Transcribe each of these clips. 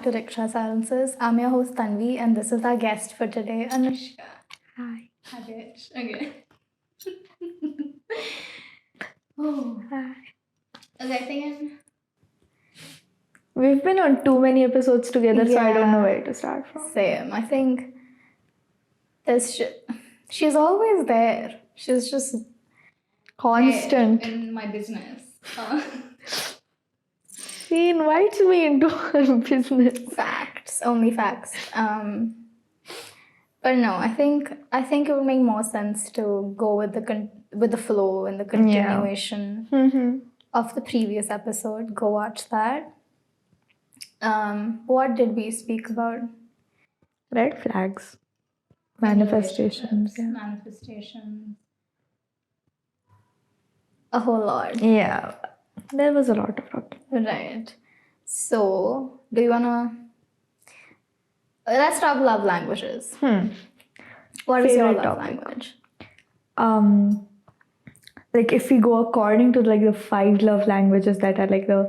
back to Rickshaw Silences. I'm your host Tanvi, and this is our guest for today, Anushka. Hi. Hi, bitch. Okay. Oh. Hi. Okay, I think We've been on too many episodes together, so I don't know Yeah. where to start from. same. I think there's she's always there. She's just Constant. there in my business. She invites me into her business. Facts, only facts. But no, I think it would make more sense to go with the flow and the continuation of the previous episode. Go watch that. What did we speak about? Red flags. Manifestations. Yeah. Manifestations. A whole lot. Yeah. There was a lot of talking. Right. So, do you wanna? Let's talk love languages. What is your Favorite love topic. language? Like if we go according to like the 5 love languages that are like the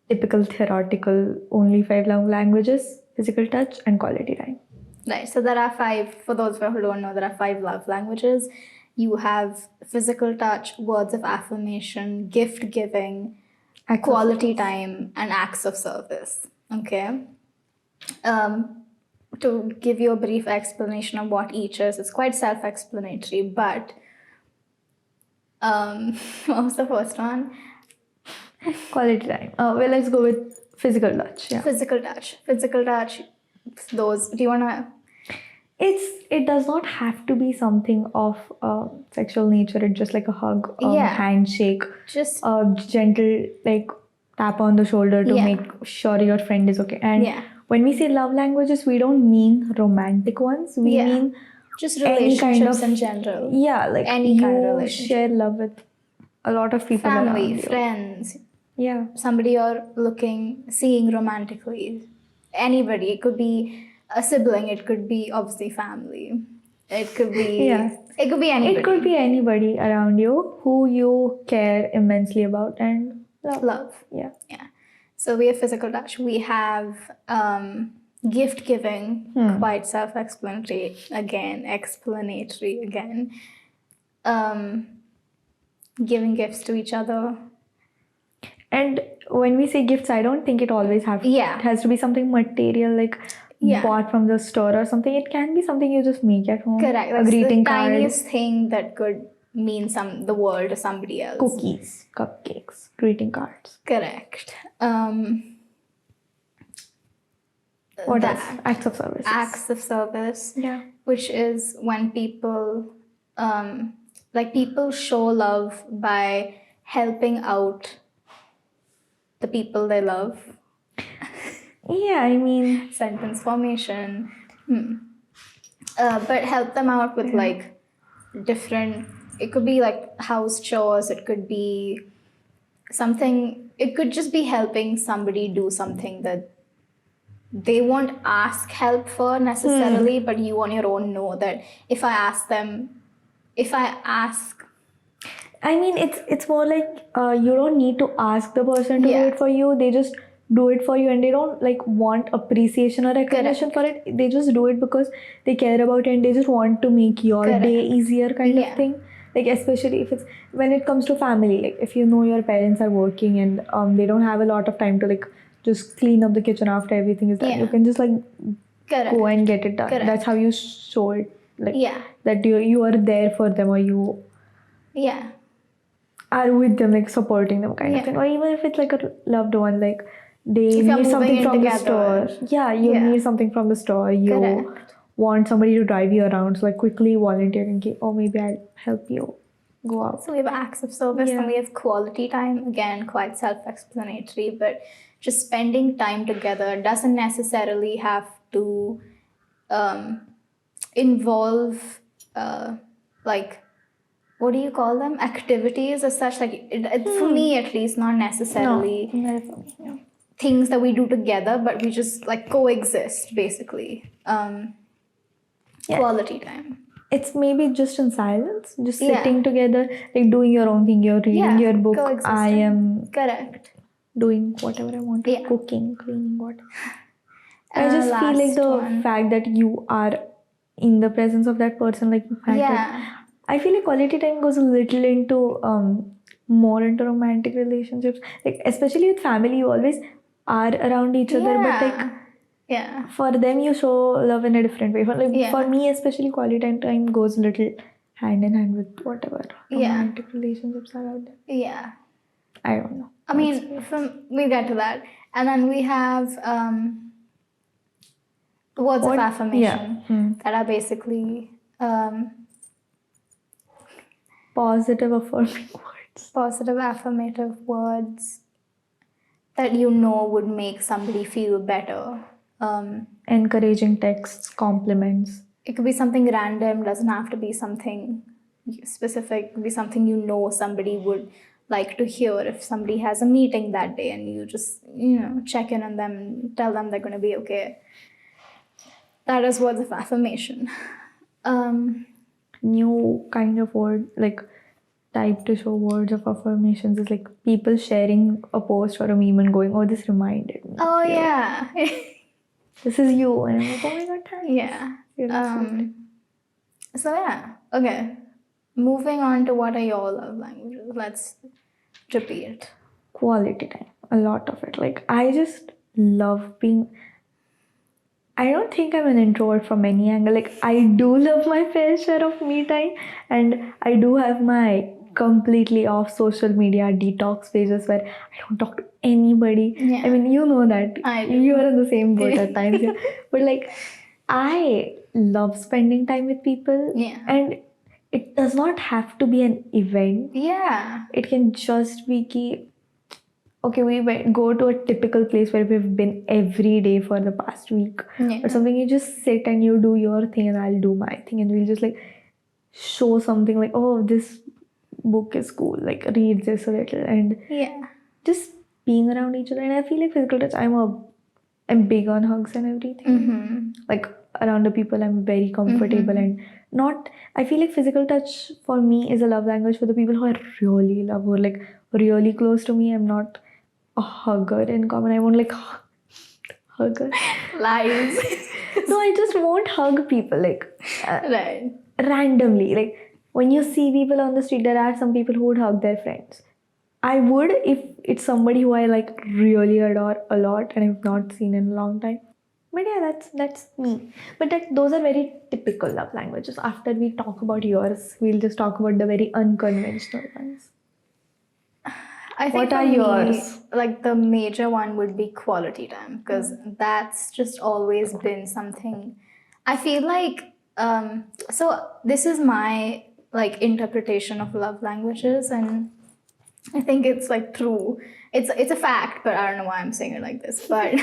typical theoretical only 5 love languages: physical touch and quality time. Right. So there are 5. For those who don't know, there are 5 love languages. You have physical touch, words of affirmation, gift giving, quality time, and acts of service. Okay. To give you a brief explanation of what each is, it's quite self-explanatory, but what was the first one? Quality time. Well, let's go with physical touch. Yeah. Physical touch. Those. Do you wanna? It does not have to be something of sexual nature. It's just like a hug, handshake, Just a gentle like tap on the shoulder to make sure your friend is okay. And when we say love languages, we don't mean romantic ones. We mean just any kind relationships of in general. Yeah, like Any kind of you relationship. share love with a lot of people around Family, you. friends, Yeah. somebody you're seeing romantically. Anybody. It could be a sibling. It could be obviously family. It could be It could be anybody. It could be anybody around you who you care immensely about and love. Yeah. So we have physical touch. We have gift giving, quite self-explanatory again, explanatory again. Giving gifts to each other. And when we say gifts, I don't think it always it has to be something material, like bought from the store or something. It can be something you just make at home. Correct. A greeting card. The tiniest thing that could mean the world to somebody else. Cookies, cupcakes, greeting cards. Correct. What else? Acts of service. Acts of service. Yeah. Which is when people people show love by helping out the people they love. Yeah, I mean sentence formation. But help them out with like different. It could be like house chores. It could be something. It could just be helping somebody do something that they won't ask help for necessarily, but you on your own know that if I ask, I mean, it's more like you don't need to ask the person to do it for you. They just do it for you, and they don't like want appreciation or recognition for it. They just do it because they care about it, and they just want to make your day easier, kind of thing. Like especially if it's when it comes to family, like if you know your parents are working and they don't have a lot of time to like just clean up the kitchen after everything is done. You can just like go and get it done. That's how you show it, like that you are there for them, or you are with them, like supporting them, kind of thing. Or even if it's like a loved one, like they need something from the store. Yeah, you need something from the store. You want somebody to drive you around, so like quickly volunteer and maybe I'll help you go out. So we have acts of service and we have quality time. Again, quite self-explanatory, but just spending time together doesn't necessarily have to involve like, what do you call them? Activities as such. Like for me at least, not necessarily things that we do together, but we just like coexist basically. Quality time. It's maybe just in silence, just sitting together, like doing your own thing. You're reading your book. I am correct doing whatever I want. Cooking, cleaning, what. I just feel like last the one. fact that you are in the presence of that person, like the fact that Yeah. I feel like quality time goes a little into more into romantic relationships. Like especially with family, you always are around each other, but like Yeah. for them you show love in a different way. For Yeah. for me especially, quality time goes a little hand in hand with whatever Yeah. romantic relationships are out there. Yeah. I don't know. I mean, we'll get to that. And then we have words of affirmation that are basically positive affirming words. positive affirmative words that you know would make somebody feel better. Encouraging texts, compliments. It could be something random, doesn't have to be something specific. It could be something you know somebody would like to hear if somebody has a meeting that day and you just, check in on them, tell them they're going to be okay. That is words of affirmation. New kind of word, like type to show words of affirmations is like people sharing a post or a meme and going, oh, this reminded me. Oh, of you. yeah. This is you. And I'm like, oh my god, thanks. Yeah. So, yeah. Okay. Moving on to what are your love languages? Let's repeat. Quality time. A lot of it. Like, I just love being. I don't think I'm an introvert from any angle. Like, I do love my fair share of me time, and I do have my completely off social media detox phases where I don't talk to anybody. Yeah. I mean, you know that. I do. You are in the same boat at times. Yeah. But like, I love spending time with people. Yeah. And it does not have to be an event. Yeah. It can just be ki, okay, go to a typical place where we've been every day for the past week or something. You just sit and you do your thing and I'll do my thing, and we'll just like show something like, oh, this book is cool, like read this a little, and just being around each other. And I feel like physical touch, I'm big on hugs and everything. Like around the people I'm very comfortable and not. I feel like physical touch for me is a love language for the people who I really love, who are like really close to me. I'm not a hugger in common. I won't like hugger. Lies. No, I just won't hug people like Right. randomly. Like when you see people on the street, there are some people who would hug their friends. I would if it's somebody who I like really adore a lot and I've not seen in a long time. But yeah, that's me. But those are very typical love languages. After we talk about yours, we'll just talk about the very unconventional ones. I think what are for me, yours? like the major one would be quality time, because that's just always been something. I feel like so this is my like interpretation of love languages, and I think it's like true. It's a fact, but I don't know why I'm saying it like this. But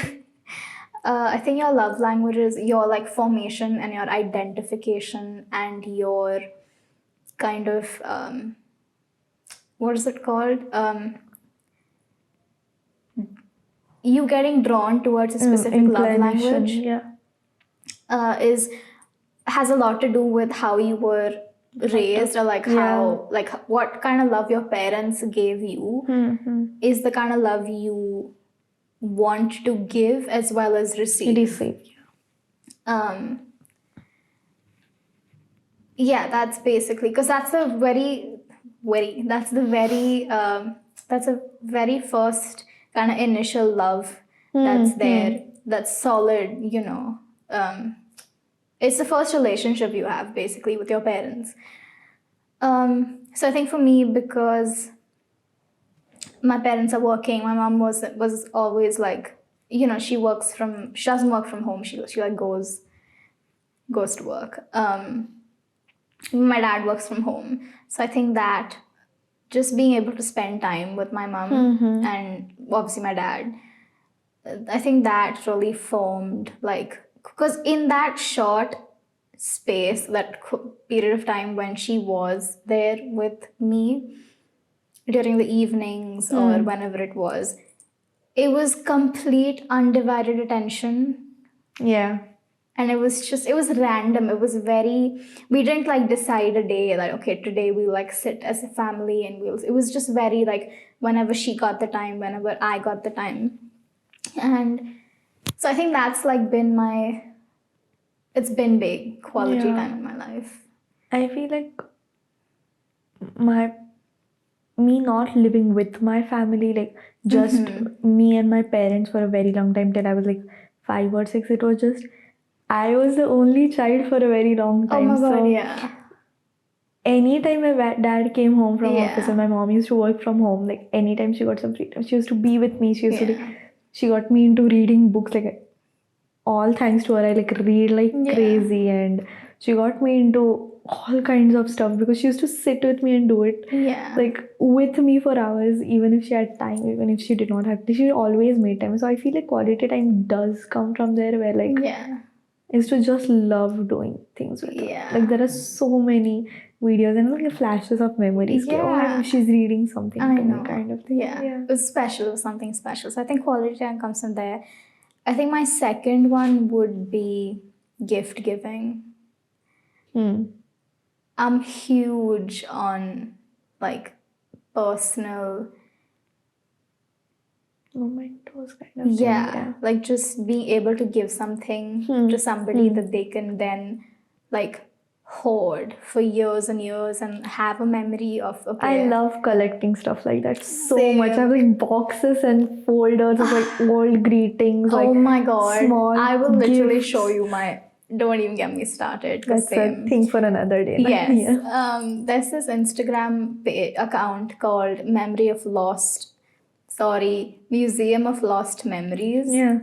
I think your love languages, your like formation and your identification and your kind of what is it called? You getting drawn towards a specific love language has a lot to do with how you were raised, or like how like what kind of love your parents gave you is the kind of love you want to give as well as receive. Yeah, that's basically, because that's a very first kind of initial love that's there, that's solid, it's the first relationship you have basically with your parents. So I think for me, because my parents are working, my mom was always like, she doesn't work from home, she like goes to work. My dad works from home, so I think that just being able to spend time with my mom and obviously my dad, I think that really formed, like, because in that short space, that period of time when she was there with me during the evenings or whenever it was complete undivided attention. Yeah. And it was random. It was we didn't like decide a day that, okay, today we'll like sit as a family and it was just very like whenever she got the time, whenever I got the time. And So I think that's like been it's been big quality Yeah. time in my life. I feel like me not living with my family, like just me and my parents for a very long time till I was like 5 or 6. It was just I was the only child for a very long Oh time. my god, So yeah. anytime my dad came home from Yeah. office and my mom used to work from home, like anytime she got some free time, she used to be with me. She used to Yeah. like, she got me into reading books, like all thanks to her. I like read like Yeah. crazy, and she got me into all kinds of stuff because she used to sit with me and do it Yeah. like with me for hours, even if she had time, even if she did not have to, she always made time. So I feel like quality time does come from there, where like Yeah. is to just love doing things with her. Yeah. Like there are so many videos and like flashes of memories. Like, oh, Yeah. she's reading something I to know. me, kind of thing. Yeah. It was special, it was something special. So I think quality time comes from there. I think my second one would be gift giving. I'm huge on like personal, Mementos kind of thing. yeah, like just being able to give something to somebody that they can then like hoard for years and years and have a memory of. Okay, I love collecting stuff like that so Same. much. I have like boxes and folders of like old greetings, like oh my god, small I will literally gifts. show you my. Don't even get me started. That's same. a thing for another day. Yes. Yeah. There's this Instagram account called Museum of Lost Memories. Yeah.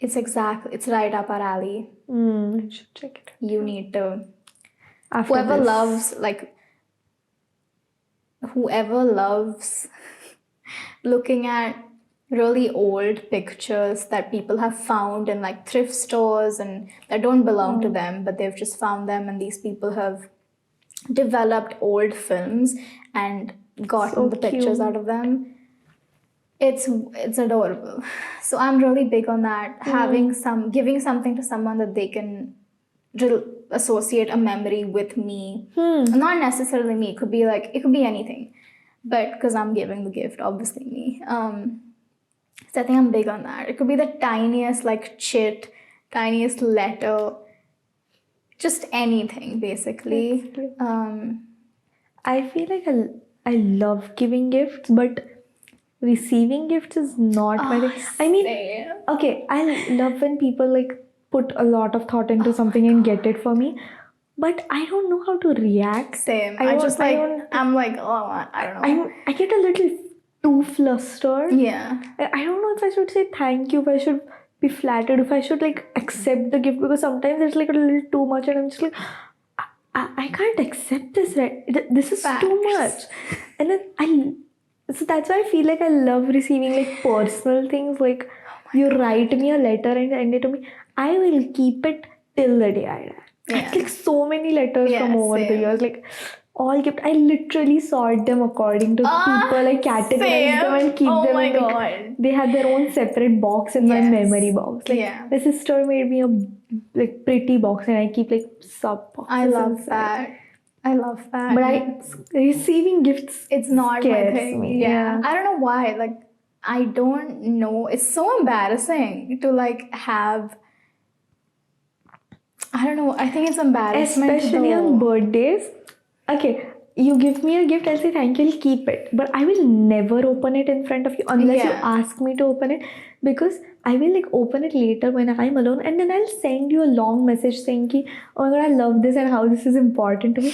It's right up our alley. I should check it. You need to. After Whoever this. loves looking at really old pictures that people have found in like thrift stores and that don't belong to them, but they've just found them, and these people have developed old films and gotten So the pictures cute. out of them. It's adorable. So I'm really big on that. Giving something to someone that they can associate a memory with me. Not necessarily me. It could be anything, but because I'm giving the gift, obviously me. So I think I'm big on that. It could be the tiniest like chit, tiniest letter, just anything basically. I feel like I love giving gifts, but receiving gifts is not my thing. I mean, Same. okay, I love when people like put a lot of thought into something and get it for me, but I don't know how to react. Same. I'm like, oh, I don't know. I get a little too flustered. Yeah. I don't know if I should say thank you, if I should be flattered, if I should like accept the gift, because sometimes it's like a little too much and I'm just like, I can't accept this, right? This is too much. And then so that's why I feel like I love receiving like personal things. Like you write me a letter and send it to me, I will keep it till the day I die. I have like so many letters from over the years, like all kept. I literally sort them according to people. I categorize them and keep them. my in, like, god. they had their own separate box in my memory box. Like my sister made me a like pretty box, and I keep like sub boxes. I love that. But receiving gifts, it's not my scares thing. me. Yeah. I don't know why. Like, I don't know. It's so embarrassing to like have. I don't know. I think it's embarrassment. Especially on birthdays. Okay, you give me a gift, I'll say thank you, I'll keep it. But I will never open it in front of you unless you ask me to open it. Because I will like open it later when I'm alone, and then I'll send you a long message saying ki, oh my god, I love this and how this is important to me.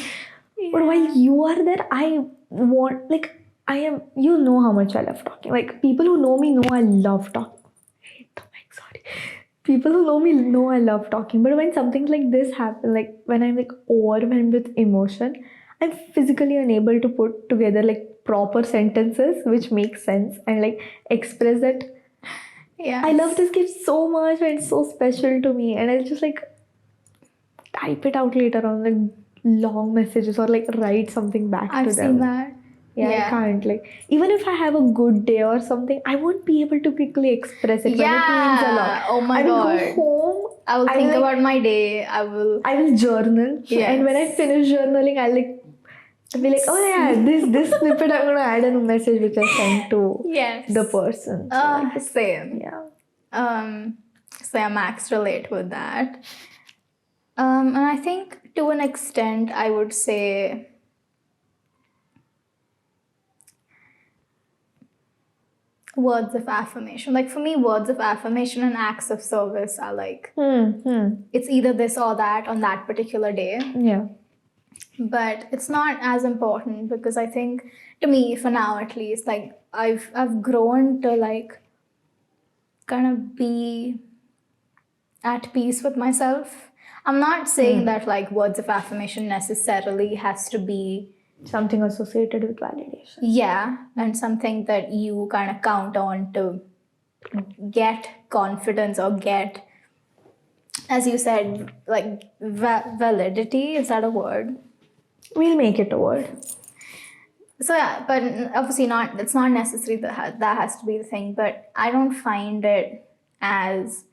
But while you are there, I want like you know how much I love talking. Like people who know me know I love talking. I hate the mic, sorry. People who know me know I love talking. But when something like this happens, like when I'm like overwhelmed with emotion, I'm physically unable to put together like proper sentences which make sense and like express that I love this gift so much and it's so special to me, and I'll just like type it out later on like long messages or like write something back to them. I've seen that. Yeah, I can't like, even if I have a good day or something, I won't be able to quickly express it when it means a lot. Oh my god. I will go home. I will think about my day. I will journal. Yes. And when I finish journaling, I'll be like, oh yeah, this snippet I'm gonna add in a message which I sent to the person. Same. Yeah. So yeah, Max relate with that. And I think to an extent, I would say words of affirmation. Like for me, words of affirmation and acts of service are like, it's either this or that on that particular day. Yeah. But it's not as important because I think, to me, for now at least, like I've grown to like kind of be at peace with myself. I'm not saying that like words of affirmation necessarily has to be Something associated with validation. yeah, and something that you kind of count on to get confidence or get, as you said, like validity. Is that a word? We'll make it a word. So yeah, but obviously not. It's not necessary that that has to be the thing. But I don't find it as,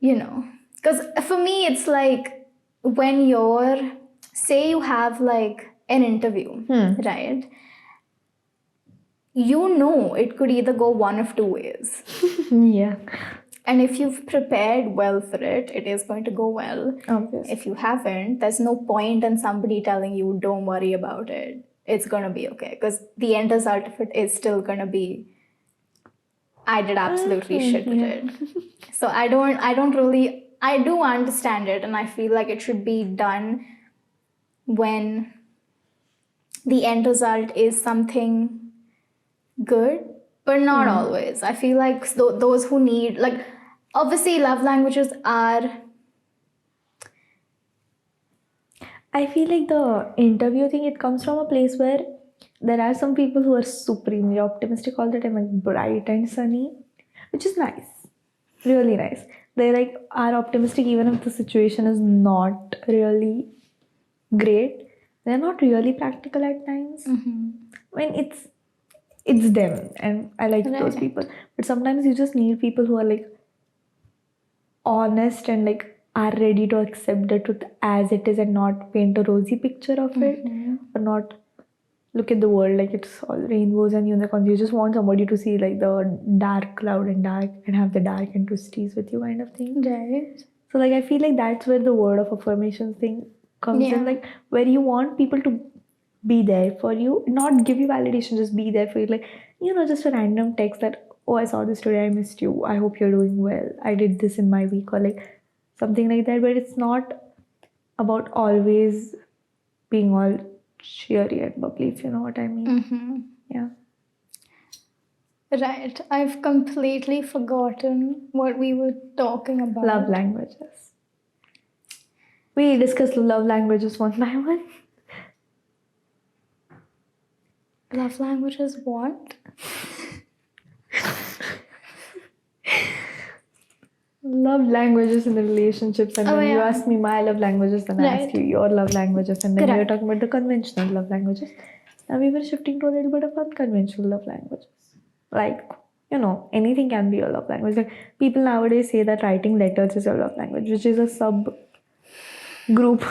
because for me it's like when you're, say you have like an interview, right? It could either go one of two ways. Yeah. And if you've prepared well for it, it is going to go well. Obviously. If you haven't, there's no point in somebody telling you, don't worry about it. It's going to be okay. Because the end result of it is still going to be, I did absolutely shit with it. So I do understand it. And I feel like it should be done when the end result is something good, but not always. I feel like those who need, like, obviously love languages are, I feel like the interview thing, it comes from a place where there are some people who are supremely optimistic all the time, like bright and sunny, which is nice. Really nice. They like are optimistic even if the situation is not really great. They're not really practical at times. I mean, it's them, and I like those Right. people. But sometimes you just need people who are like honest and like are ready to accept the truth as it is and not paint a rosy picture of it, or not look at the world like it's all rainbows and unicorns. You just want somebody to see like the dark cloud and have the dark and twisties with you kind of thing. right. So like I feel like that's where the word of affirmation thing comes Yeah. in, like where you want people to be there for you, not give you validation, just be there for you. Like, just a random text that, oh, I saw this today, I missed you, I hope you're doing well, I did this in my week, or like something like that. But it's not about always being all cheery and bubbly, if you know what I mean. Yeah. Right. I've completely forgotten what we were talking about. Love languages. We discussed love languages one by one. Love languages, what? Love languages in the relationships, and then you yeah. asked me my love languages, then I asked Right. you your love languages, and then we were Correct. talking about the conventional love languages. Now we were shifting to a little bit of unconventional love languages. Like, anything can be your love language. Like people nowadays say that writing letters is your love language, which is a sub group.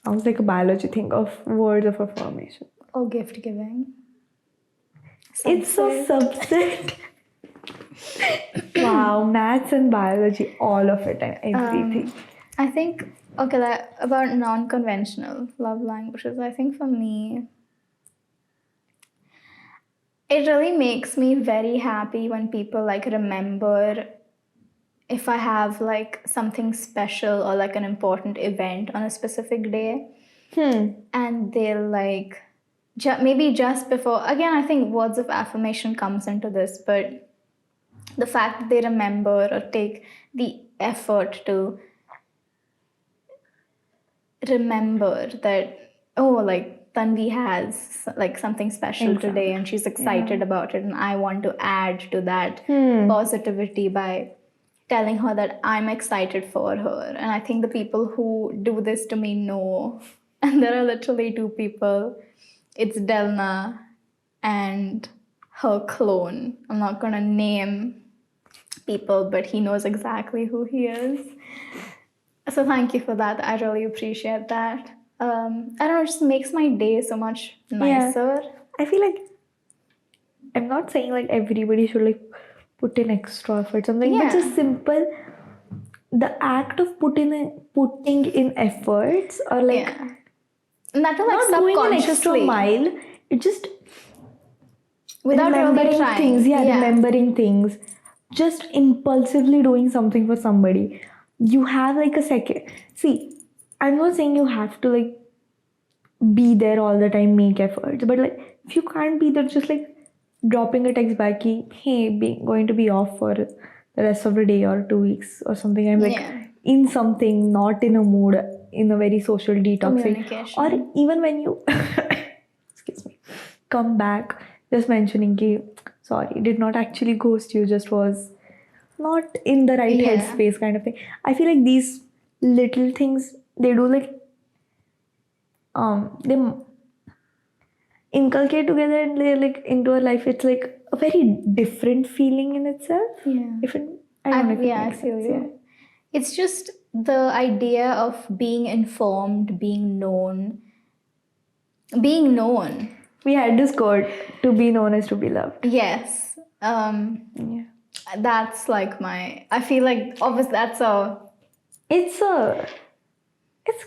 Sounds like a biology thing of words of affirmation. Or gift giving. It's a subset. Wow, maths and biology, all of it and everything. I think, okay, about non-conventional love languages, I think for me, it really makes me very happy when people like remember if I have like something special or like an important event on a specific day. And they'll like, maybe just before, again, I think words of affirmation comes into this, but the fact that they remember or take the effort to remember that, oh, like Tanvi has like something special today and she's excited about it, and I want to add to that positivity by telling her that I'm excited for her. And I think the people who do this to me know, and there are literally two people, it's Delna and her clone. I'm not gonna name people, but he knows exactly who he is. So thank you for that. I really appreciate that. I don't know, it just makes my day so much nicer. I feel like I'm not saying like everybody should like put in extra effort, something, but Yeah. just simple. The act of putting in efforts, or like Yeah. And that will like not going an extra subconsciously, mile, it just without really remembering things, trying. remembering things, just impulsively doing something for somebody. You have like a second. See, I'm not saying you have to like be there all the time, make efforts, but like if you can't be there, just like dropping a text back, hey, going to be off for the rest of the day or 2 weeks or something. I'm like Yeah. in something, not in a mood, in a very social detoxing. Communication. Or even when you excuse me, come back, just mentioning ki, sorry, did not actually ghost you, just was not in the right Yeah. headspace kind of thing. I feel like these little things, they do like they inculcate together and they're like into our life. It's like a very different feeling in itself. Yeah. If it, I don't know if it I makes feel sense. you. Yeah. It's just the idea of being informed, being known. Being known. We had this quote: "To be known is to be loved." Yes. Yeah. That's like I feel like obviously that's It's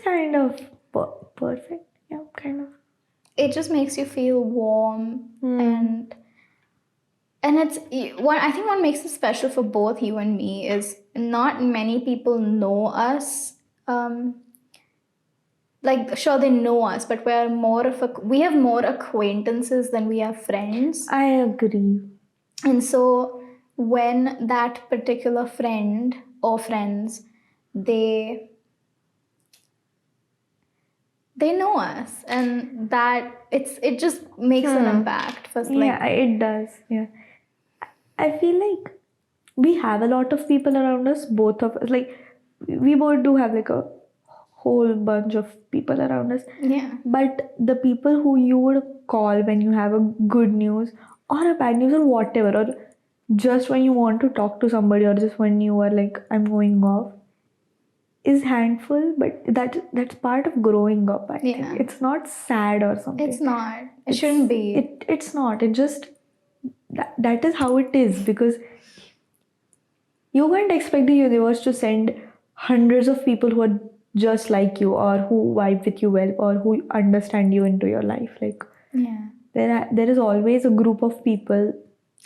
kind of perfect. Yeah, kind of. it just makes you feel warm and it's what I think what makes it special for both you and me is not many people know us. Like sure they know us, but we have more acquaintances than we have friends. I agree. And so when that particular friend or friends, they know us, and that it just makes an impact for Yeah, it does. Yeah. I feel like we have a lot of people around us, both of us. Like, we both do have like a whole bunch of people around us. yeah. But the people who you would call when you have a good news or a bad news or whatever, or just when you want to talk to somebody, or just when you are like, I'm going off, is handful. But that's part of growing up. I think it's not sad or something. It's not. It shouldn't be. It's not. It just that is how it is, because you can't expect the universe to send hundreds of people who are just like you, or who vibe with you well, or who understand you into your life. Like, Yeah. there is always a group of people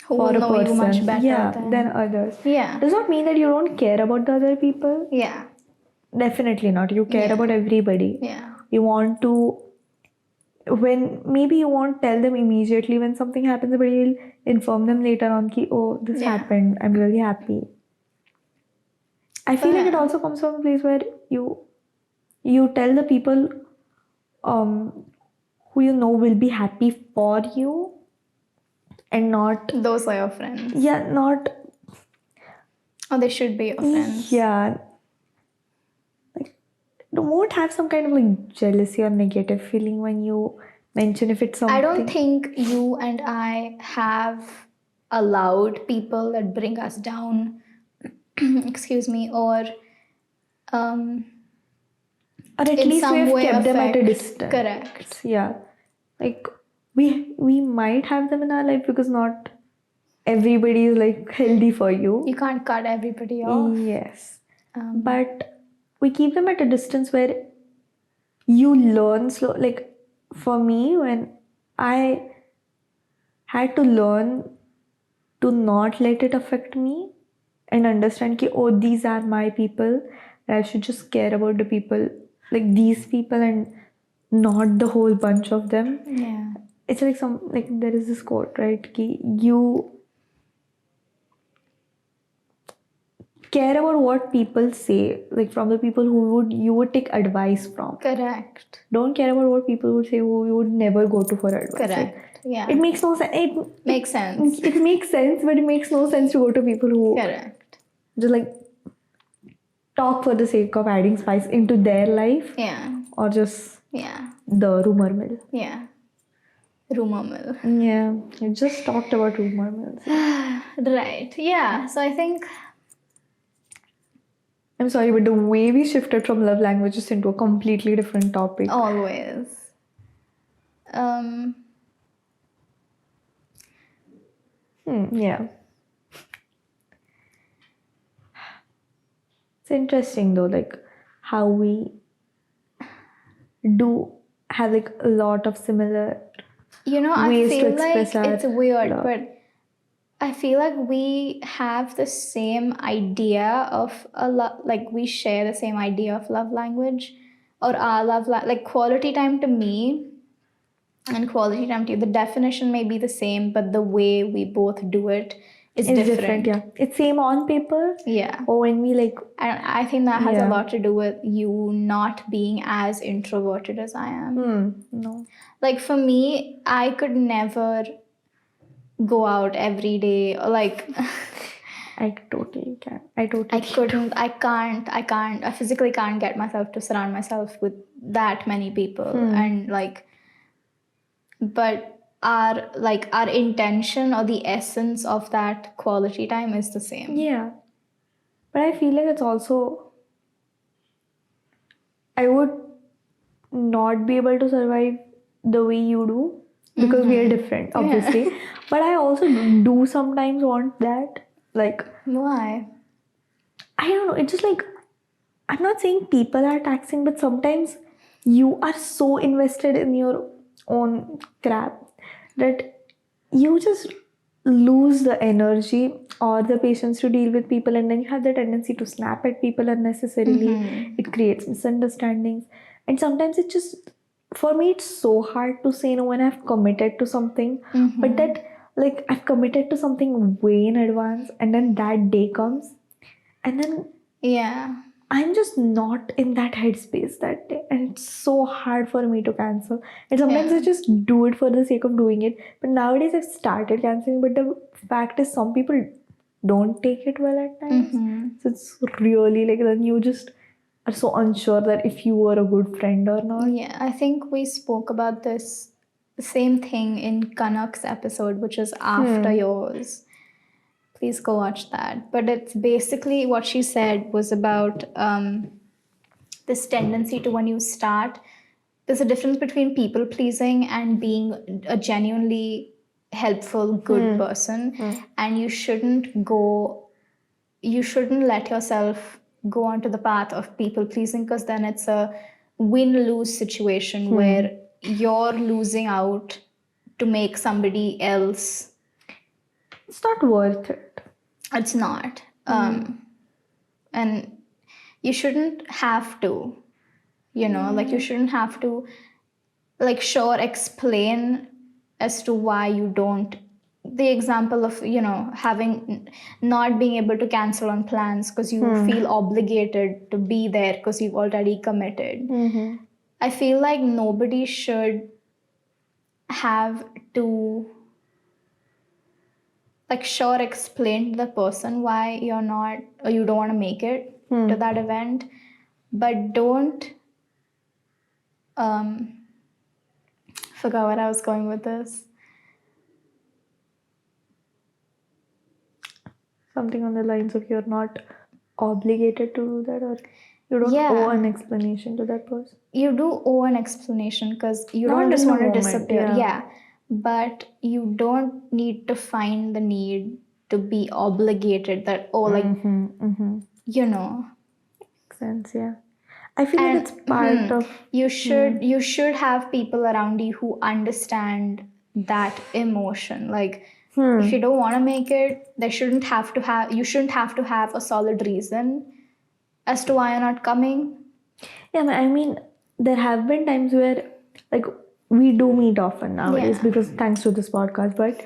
Who for will a know you person, much better than others. Yeah. Does not mean that you don't care about the other people. Yeah. Definitely not. You care about everybody. Yeah. You want to, when maybe you won't tell them immediately when something happens, but you'll inform them later on ki, oh, this happened, I'm really happy. I feel like it also comes from a place where you tell the people who you know will be happy for you, and not Those are your friends. Yeah, not. Or they should be your friends. Yeah. Like, don't have some kind of like jealousy or negative feeling when you mention if it's something. I don't think you and I have allowed people that bring us down, excuse me, or at in least some we have way kept them at a affect- distance. Correct. Yeah. Like, we might have them in our life because not everybody is like healthy for you. You can't cut everybody off. Yes. But we keep them at a distance where you learn slow. Like, for me, when I had to learn to not let it affect me, and understand ki, oh, these are my people, and I should just care about the people, like these people, and not the whole bunch of them. Yeah. It's like there is this quote, right? Ki, you care about what people say, like from the people who you would take advice from. Correct. Don't care about what people would say who you would never go to for advice. Correct. Like, yeah. It makes no sense. Makes sense. It makes sense, but it makes no sense to go to people who Correct. just like talk for the sake of adding spice into their life. Yeah. Or just Yeah. the rumor mill. Yeah. Rumor mill. Yeah, you just talked about rumor mills. Right. Yeah. So I think I'm sorry, but the way we shifted from love languages into a completely different topic. always. Yeah. It's interesting though, like how we do have like a lot of similar I ways to feel like express our it's weird, love. but I feel like we have the same idea of like we share the same idea of love language, or our like quality time to me and quality time to you. The definition may be the same, but the way we both do it is It's different. different, yeah. It's same on paper, Yeah. or when we like, And I think that has a yeah. lot to do with you not being as introverted as I am. No, Like for me, I could never go out every day, or like I totally can. I I totally couldn't, I physically can't get myself to surround myself with that many people. And like, but our intention or the essence of that quality time is the same. Yeah. But I feel like it's also, I would not be able to survive the way you do because we are different, obviously. Yeah. But I also do sometimes want that. Like, Why? I don't know, it's just like, I'm not saying people are taxing, but sometimes you are so invested in your own crap that you just lose the energy or the patience to deal with people, and then you have the tendency to snap at people unnecessarily. It creates misunderstandings, and sometimes it just, for me, it's so hard to say no when I've committed to something, but that, like, I've committed to something way in advance, and then that day comes, and then Yeah. I'm just not in that headspace that day, and it's so hard for me to cancel. And sometimes I just do it for the sake of doing it. But nowadays I've started canceling. But the fact is, some people don't take it well at times. So it's really like, then you just are so unsure that if you were a good friend or not. Yeah, I think we spoke about this same thing in Kanak's episode, which is after yours. Please go watch that. But it's basically what she said was about this tendency to, when you start, there's a difference between people pleasing and being a genuinely helpful, good person. And you shouldn't let yourself go onto the path of people pleasing, because then it's a win-lose situation where you're losing out to make somebody else. It's not worth it. It's not. And you shouldn't have to, like you shouldn't have to, like, sure, explain as to why you don't. The example of, having not being able to cancel on plans because you feel obligated to be there because you've already committed. I feel like nobody should have to, like, sure, explain to the person why you're not, or you don't want to make it to that event, but don't forgot where I was going with this. Something on the lines of, you're not obligated to do that, or you don't Yeah. owe an explanation to that person. You do owe an explanation because you Not don't just in the want to moment, disappear. yeah. But you don't need to find the need to be obligated that, like, Makes sense, yeah. I feel like and it's part of, you should have people around you who understand that emotion. Like, if you don't want to make it, you shouldn't have to have a solid reason as to why you're not coming. yeah, I mean, there have been times where, like, we do meet often nowadays Yeah. because thanks to this podcast, but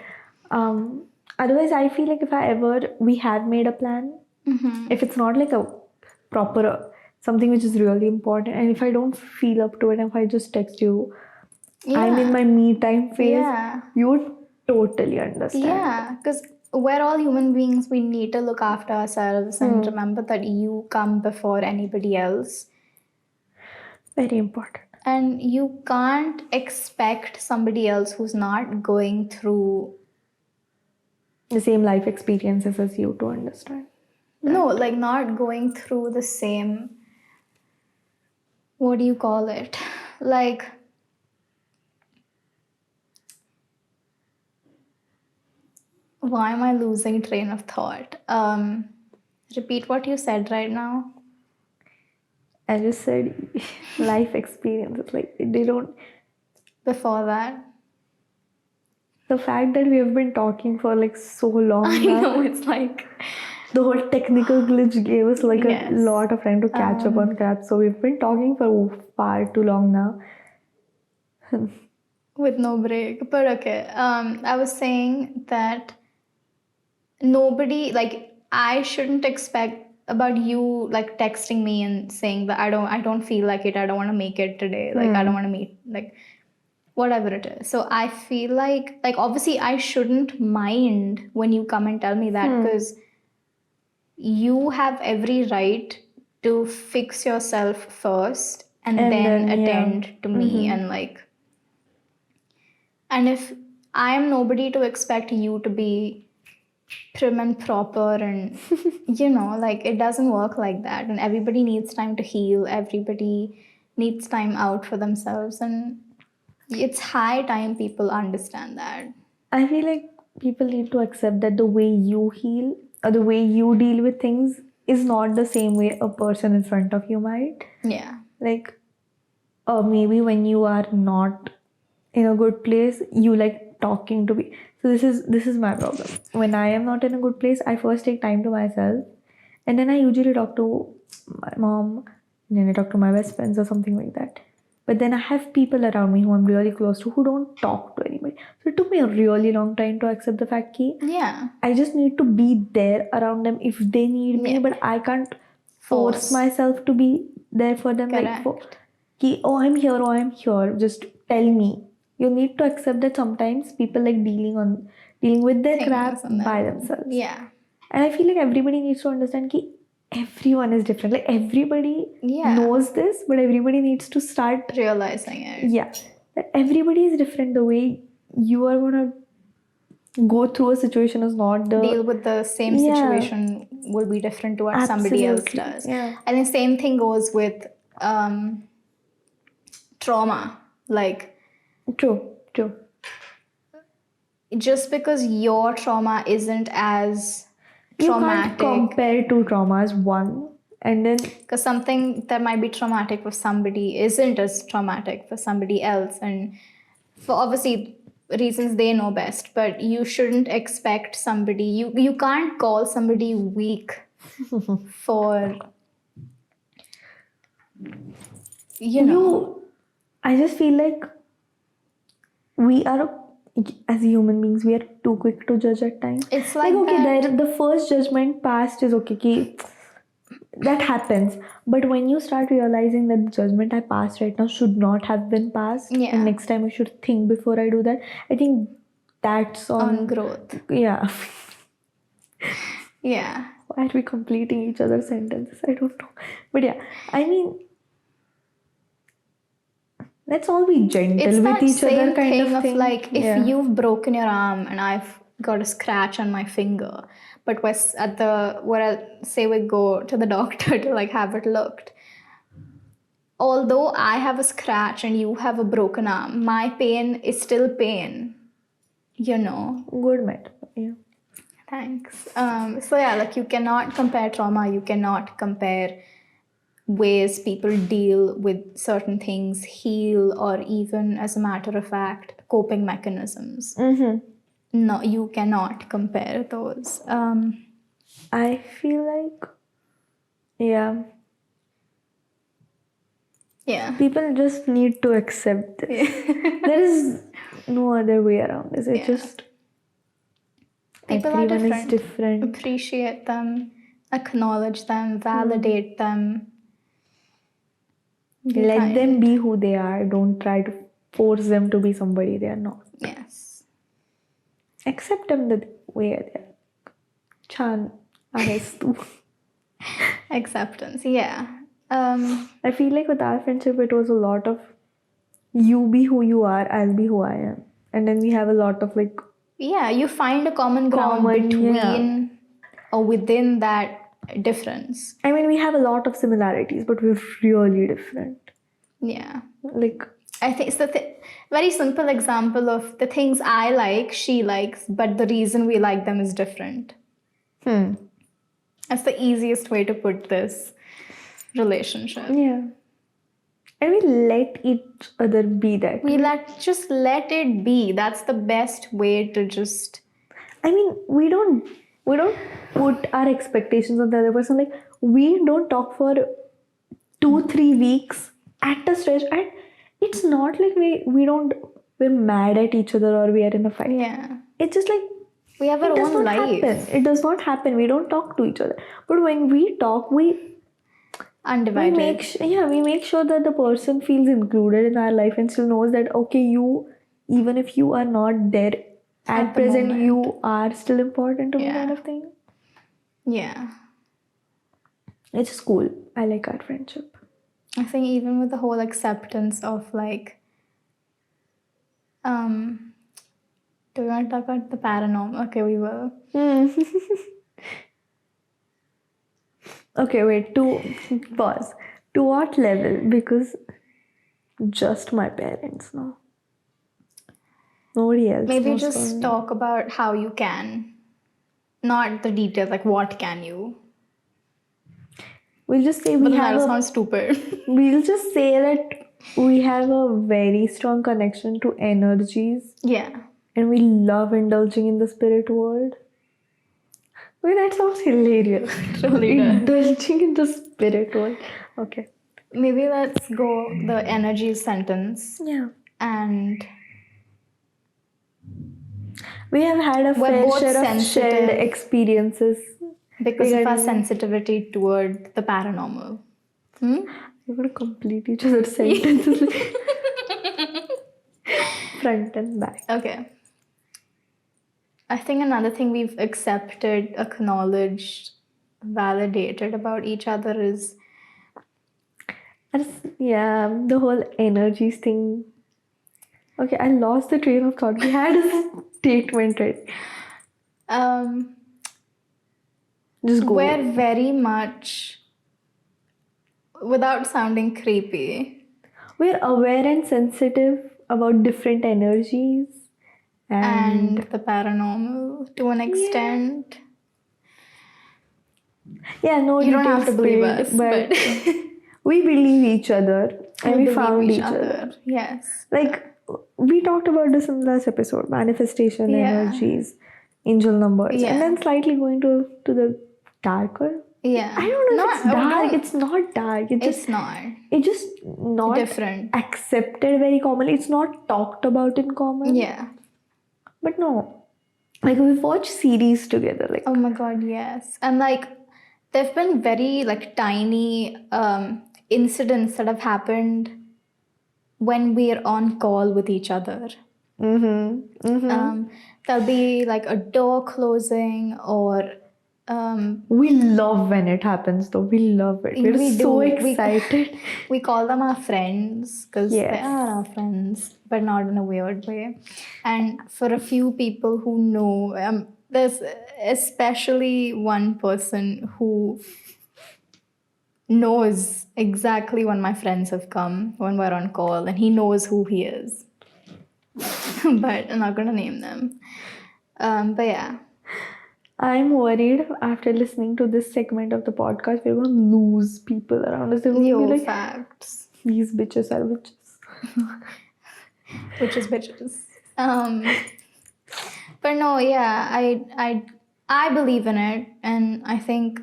otherwise I feel like if we have made a plan, if it's not like a proper something which is really important, and if I don't feel up to it, and if I just text you, I'm in my me time phase, Yeah. you would totally understand. Yeah, because we're all human beings. We need to look after ourselves and remember that you come before anybody else. Very important. And you can't expect somebody else who's not going through, The same life experiences as you to understand. no, like, not going through the same, what do you call it? Like, why am I losing train of thought? Repeat what you said right now. I just said life experiences. Like they don't. Before that, The fact that we have been talking for like so long I now, know it's like the whole technical glitch gave us like Yes. a lot of time to catch up on crap. So we've been talking for far too long now. with no break. But okay, I was saying that nobody, like, I shouldn't expect about you like texting me and saying that I don't feel like it, I don't want to make it today, like I don't want to meet, like whatever it is. So I feel like obviously I shouldn't mind when you come and tell me that, because you have every right to fix yourself first and then attend to me. And like, and if I am nobody to expect you to be prim and proper, and like, it doesn't work like that. And everybody needs time to heal, everybody needs time out for themselves, and it's high time people understand that. I feel like people need to accept that the way you heal or the way you deal with things is not the same way a person in front of you might. Yeah. Like, maybe when you are not in a good place, you like talking to me. So this is my problem. When I am not in a good place, I first take time to myself, and then I usually talk to my mom, and then I talk to my best friends or something like that. But then I have people around me who I'm really close to who don't talk to anybody. So it took me a really long time to accept the fact that Yeah. I just need to be there around them if they need me, Yeah. but I can't force myself to be there for them. Correct. Like, oh, I'm here. Just tell me. You need to accept that sometimes people like dealing with their Things crap on by their own. themselves. Yeah. And I feel like everybody needs to understand that everyone is different. Like everybody knows this, but everybody needs to start realizing it. Yeah. That everybody is different. The way you are gonna go through a situation is not the deal with the same situation will be different to what somebody else does. Yeah. I think same thing goes with trauma. Like, True. just because your trauma isn't as traumatic, you can't compare two traumas, one, and then because something that might be traumatic for somebody isn't as traumatic for somebody else, and for obviously reasons they know best. But you shouldn't expect somebody, you can't call somebody weak for I just feel like we are, as human beings, we are too quick to judge at times. It's like okay, the first judgment passed is okay, that happens. But when you start realizing that the judgment I passed right now should not have been passed, and next time I should think before I do that, I think that's on growth. Yeah. Yeah. Why are we completing each other's sentences? I don't know. But yeah, I mean, let's all be gentle with each other, kind of thing. Like, if you've broken your arm and I've got a scratch on my finger, but we're at we go to the doctor to like have it looked. Although I have a scratch and you have a broken arm, my pain is still pain. Good metaphor. Yeah. Thanks. So yeah, like, you cannot compare trauma. You cannot compare ways people deal with certain things, heal, or even, as a matter of fact, coping mechanisms. No, you cannot compare those. I feel like, yeah, people just need to accept this. There is no other way around this. It's just people everyone are different. Appreciate them, acknowledge them, validate them. Let them be who they are. Don't try to force them to be somebody they are not. Yes. Accept them the way they are. Chan, ahestu. Acceptance, yeah. I feel like with our friendship, it was a lot of you be who you are, I'll be who I am. And then we have a lot of like... Yeah, you find a common ground between or within that difference. I mean, we have a lot of similarities, but we're really different. Yeah. Like... I think it's the very simple example of the things I like, she likes, but the reason we like them is different. That's the easiest way to put this. relationship. Yeah. And we let each other be that. We just let it be. That's the best way to just. I mean, we don't put our expectations on the other person. Like, we don't talk for 2-3 weeks at a stretch, and it's not like we're mad at each other or we are in a fight. Yeah. It's just like we have our own life. It does not happen. We don't talk to each other. But when we talk, we undivided. We make sure that the person feels included in our life and still knows that, okay, even if you are not there at present, moment, you are still important to me, kind of thing. Yeah. It's just cool. I like our friendship. I think even with the whole acceptance of like, do we want to talk about the paranormal? Okay, we will. Okay, wait, pause. To what level? Because just my parents know. Nobody else. Maybe just talk about how you can. Not the details, like what can you? We'll just say that sounds stupid. We'll just say that we have a very strong connection to energies. Yeah. And we love indulging in the spirit world. Wait, that sounds hilarious. Really indulging in the spirit world. Okay. Maybe let's go the energy sentence. Yeah. And we have had a fair share of shared experiences. Because of our sensitivity toward the paranormal. We're going to complete each other's sentences. Front and back. Okay. I think another thing we've accepted, acknowledged, validated about each other is... the whole energies thing. Okay, I lost the train of thought. We had a statement, right? Just go. We're very much, without sounding creepy, we're aware and sensitive about different energies and the paranormal to an extent. Yeah, no, you don't have to believe us, but we believe each other and we found each other. Yes. Like, we talked about this in the last episode, manifestation, energies, angel numbers, and then slightly going to the darker. Yeah. I don't know if it's dark. It's not dark. It's not. It's just not different. Accepted very commonly. It's not talked about in common. Yeah. But no. Like, we've watched series together. Like, oh my god, yes. And like, there've been very like tiny incidents that have happened when we're on call with each other. There'll be like a door closing or... we love when it happens though. We love it. We're so excited. We call them our friends because they are our friends, but not in a weird way. And for a few people who know, there's especially one person who knows exactly when my friends have come, when we're on call, and he knows who he is. But I'm not going to name them. But yeah. I'm worried after listening to this segment of the podcast, we're going to lose people around us. They're going to be like, facts. These bitches are bitches. Bitches. But no, yeah, I believe in it, and I think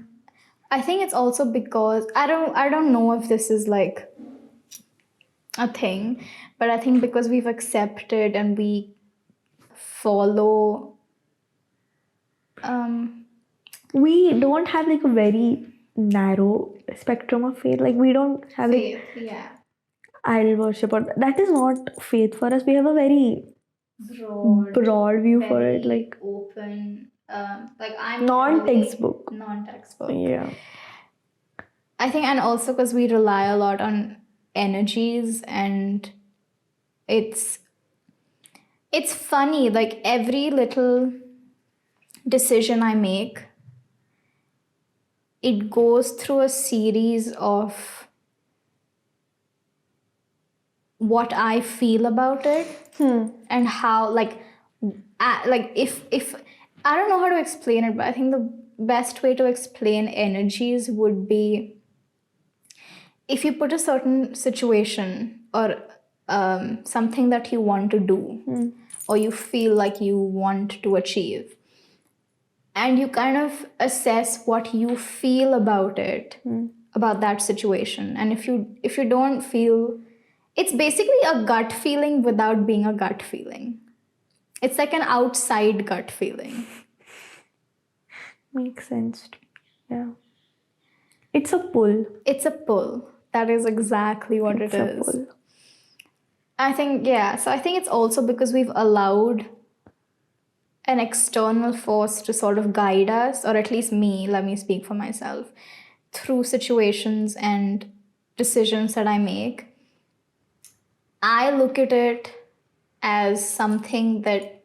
it's also because I don't know if this is like a thing, but I think because we've accepted and we follow. We don't have like a very narrow spectrum of faith. Like, we don't have faith, idol worship, or that is not faith for us. We have a very broad view for it, like open, like I'm non-textbook. Yeah. I think, and also because we rely a lot on energies, and it's funny, like every little decision I make, it goes through a series of what I feel about it and how, like if I don't know how to explain it, but I think the best way to explain energies would be if you put a certain situation or something that you want to do or you feel like you want to achieve, and you kind of assess what you feel about it, about that situation, and if you don't feel, it's basically a gut feeling without being a gut feeling. It's like an outside gut feeling. Makes sense. Yeah. It's a pull. It's a pull. That is exactly what it is. Pull. I think, yeah. So I think it's also because we've allowed an external force to sort of guide us, or at least me, let me speak for myself, through situations and decisions that I make. I look at it as something that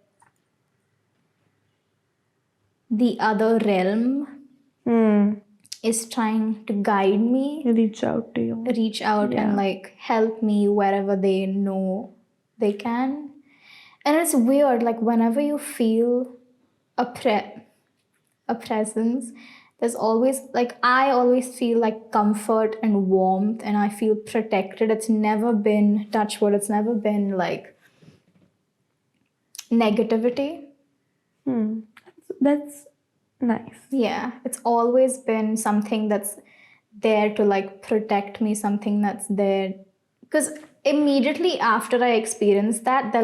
the other realm is trying to guide me, Reach out to you. reach out and like help me wherever they know they can. And it's weird, like whenever you feel a presence, there's always, like, I always feel like comfort and warmth, and I feel protected. It's never been, touch wood, it's never been like negativity. That's nice. Yeah, it's always been something that's there to like protect me, something that's there. Because immediately after I experienced that,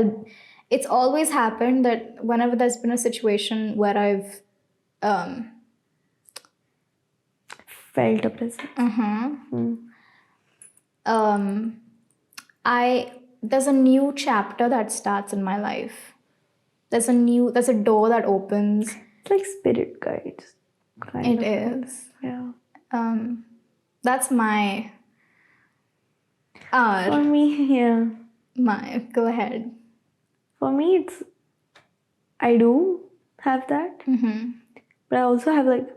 it's always happened that whenever there's been a situation where I've Felt a presence. There's a new chapter that starts in my life. There's a door that opens. It's like spirit guides. It is. Yeah. That's my For me, yeah. go ahead. For me, I do have that. But I also have like,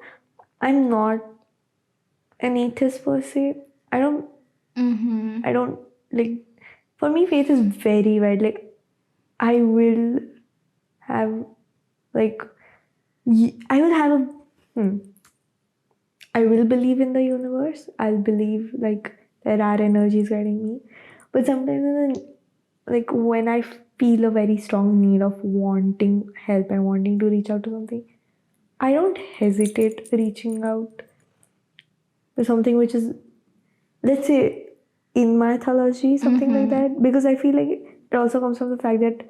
I'm not an atheist per se. I don't like, for me, faith is very wide. Like, I will have like, I will have I will believe in the universe. I'll believe like there are energies guiding me. But sometimes like when I feel a very strong need of wanting help and wanting to reach out to something, I don't hesitate reaching out to something which is, let's say, in mythology, something like that. Because I feel like it also comes from the fact that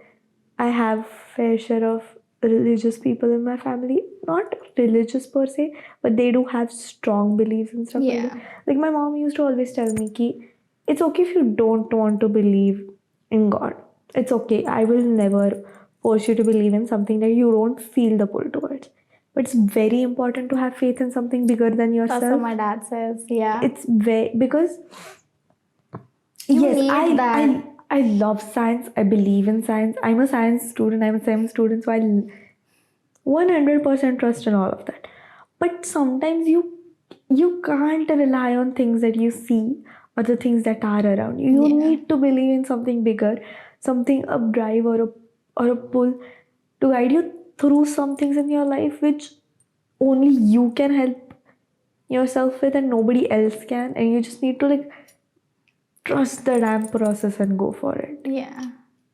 I have fair share of religious people in my family. Not religious per se, but they do have strong beliefs and stuff like that. Like my mom used to always tell me ki, it's okay if you don't want to believe in God. It's okay. I will never force you to believe in something that you don't feel the pull towards. But it's very important to have faith in something bigger than yourself. That's what my dad says. Yeah. It's because I love science. I believe in science. I'm a science student. I'm a STEM student, so I 100% trust in all of that. But sometimes you can't rely on things that you see or the things that are around you. You need to believe in something bigger, something, a drive or a pull to guide you through some things in your life which only you can help yourself with and nobody else can. And you just need to like trust the damn process and go for it. Yeah.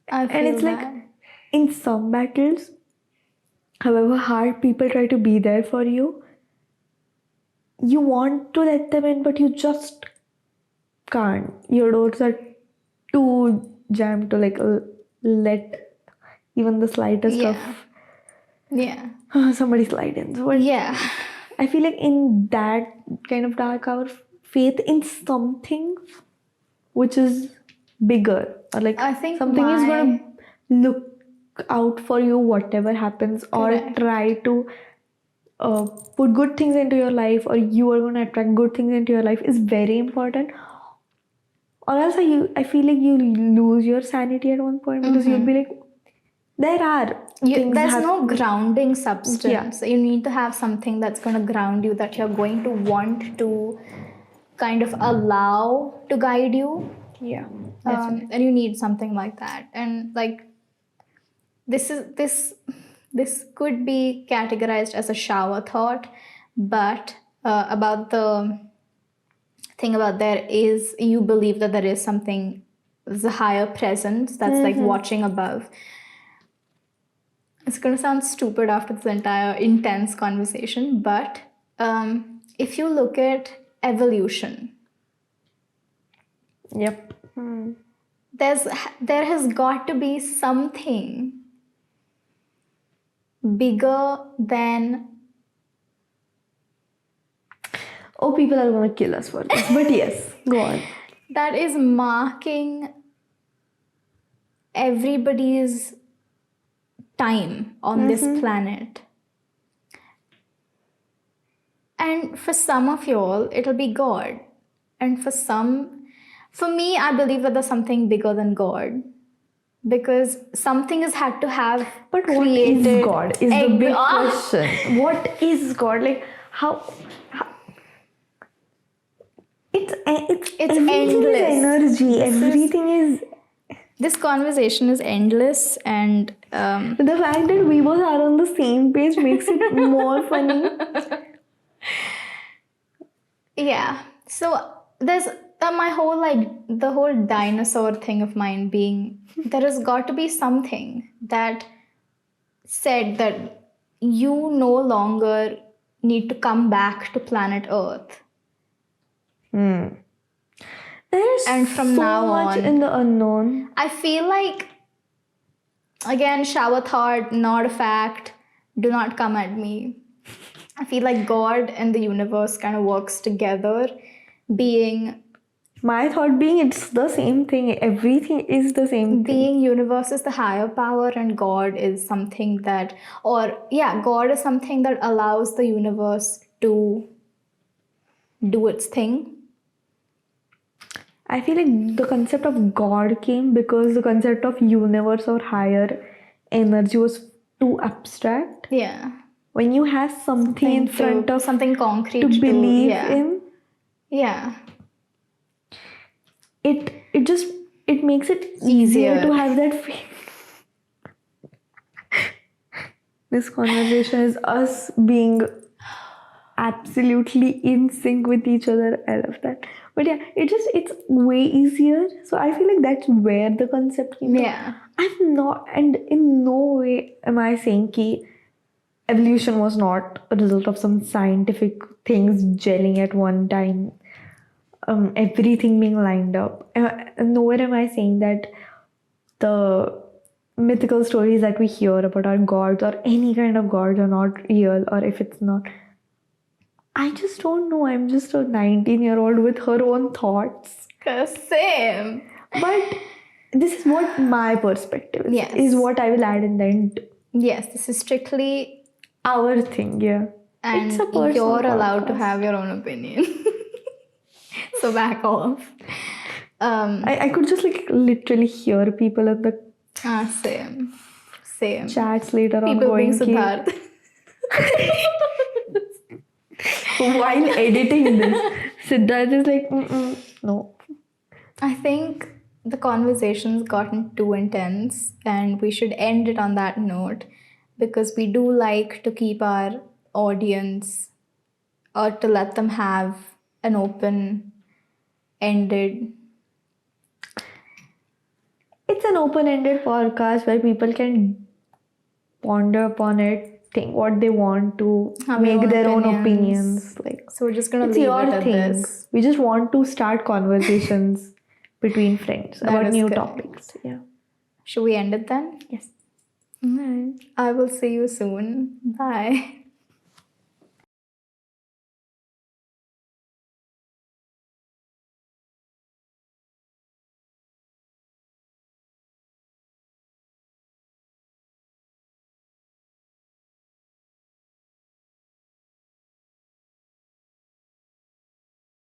I feel and it's that. like in some battles, however hard people try to be there for you, you want to let them in, but you just can't. Your doors are too jammed to like let even the slightest of somebody slide in. So I feel like in that kind of dark hour, faith in something which is bigger, or like I think something is going to look out for you whatever happens. Correct. Or try to put good things into your life, or you are going to attract good things into your life, is very important. Or else I feel like you lose your sanity at one point, because you'll be like, there's no grounding substance. You need to have something that's going to ground you, that you're going to want to kind of allow to guide you. Yeah. And you need something like that. And like this could be categorized as a shower thought, but about the thing about there is you believe that there is something, there's a higher presence that's like watching above. It's going to sound stupid after this entire intense conversation, but if you look at evolution, Yep. there has got to be something bigger than. Oh, people are going to kill us for this. But yes, go on. That is marking everybody's time on this planet. And for some of y'all, it'll be God. And for me, I believe that there's something bigger than God. Because something has had to have But what is God is the big question. What is God? Like, how it's endless. Energy. Everything is. This conversation is endless, and the fact that we both are on the same page makes it more funny. Yeah. So there's my whole the whole dinosaur thing of mine being there has got to be something that said that you no longer need to come back to planet Earth. There's from so now much on, in the unknown. I feel like, again, shower thought, not a fact, do not come at me. I feel like God and the universe kind of works together, being. My thought being it's the same thing. Everything is the same thing. Being universe is the higher power, and God is something that, God is something that allows the universe to do its thing. I feel like the concept of God came because the concept of universe or higher energy was too abstract. Yeah. When you have something in front of something concrete to believe in, yeah, it makes it easier to have that feeling. This conversation is us being absolutely in sync with each other. I love that. But yeah, it's way easier. So I feel like that's where the concept came from. Yeah. I'm not, and in no way am I saying ki evolution was not a result of some scientific things gelling at one time. Everything being lined up. Nowhere am I saying that the mythical stories that we hear about our gods or any kind of gods are not real, or if it's not. I just don't know. I'm just a 19-year-old with her own thoughts. Same. But this is what my perspective is. Yes. Is what I will add in the end. Yes, this is strictly our thing, yeah. And it's a personal you're allowed podcast. to have your own opinion. So back off. I could just literally hear people in the same chats later on people going being Siddharth. While editing this, Siddharth is like, no. I think the conversation's gotten too intense, and we should end it on that note, because we do like to keep our audience, or to let them have an open-ended. It's an open-ended podcast where people can ponder upon it, think what they want to, make their own opinions. So we're just gonna leave it at this. We just want to start conversations between friends about new topics. Yeah. Should we end it then? Yes. All right. I will see you soon. Bye.